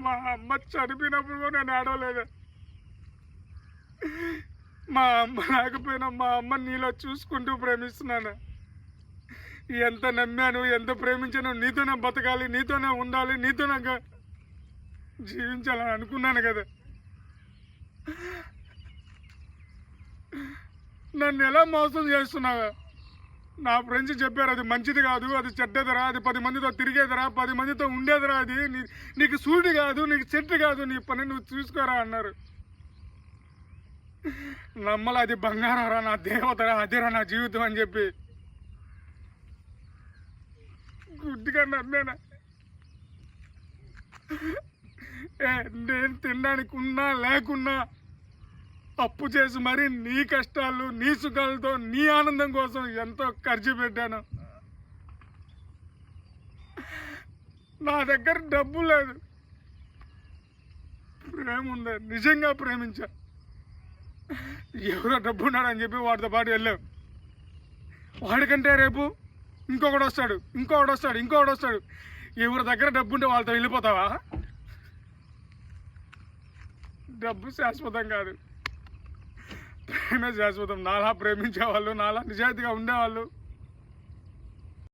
మా అమ్మ చనిపోయినప్పుడు కూడా నేను ఏడవలేదు. మా అమ్మ లేకపోయినా మా అమ్మ నీలో చూసుకుంటూ ప్రేమిస్తున్నాను. ఎంత నమ్మాను, ఎంత ప్రేమించాను, నీతోనే బతకాలి, నీతోనే ఉండాలి, నీతోనే జీవించాలని అనుకున్నాను కదా. నన్ను ఎలా మోసం చేస్తున్నావా? నా ఫ్రెండ్స్ చెప్పారు అది మంచిది కాదు, అది చెడ్డదిరా, అది 10 మందితో తిరిగేదిరా, 10 మందితో ఉండేదిరా, అది నీకు సూటి కాదు, నీకు చెట్టు కాదు, నీ పని నువ్వు చూసుకోరా అన్నారు. నమ్మల అది బంగారా, నా దేవతరా, అదేరా నా జీవితం అని చెప్పి గుడ్డిగా నమ్మేనా? నేను తినడానికి ఉన్నా లేకున్నా అప్పు చేసి మరి నీ కష్టాలు, నీ సుఖాలతో, నీ ఆనందం కోసం ఎంతో ఖర్చు పెట్టాను. నా దగ్గర డబ్బు లేదు, ప్రేమ ఉంది, నిజంగా ప్రేమించా. ఎవరో డబ్బు ఉన్నాడని చెప్పి వాడితో పాటు వెళ్ళావు. వాడికంటే రేపు ఇంకొకటి వస్తాడు, ఇంకొకటి వస్తాడు, ఇంకొకటి వస్తాడు. ఎవరి దగ్గర డబ్బు ఉంటే వాళ్ళతో వెళ్ళిపోతావా? డబ్బు శాశ్వతం కాదు, ప్రేమే శాశ్వతం. నాలా ప్రేమించేవాళ్ళు, నాలా నిజాయితీగా ఉండేవాళ్ళు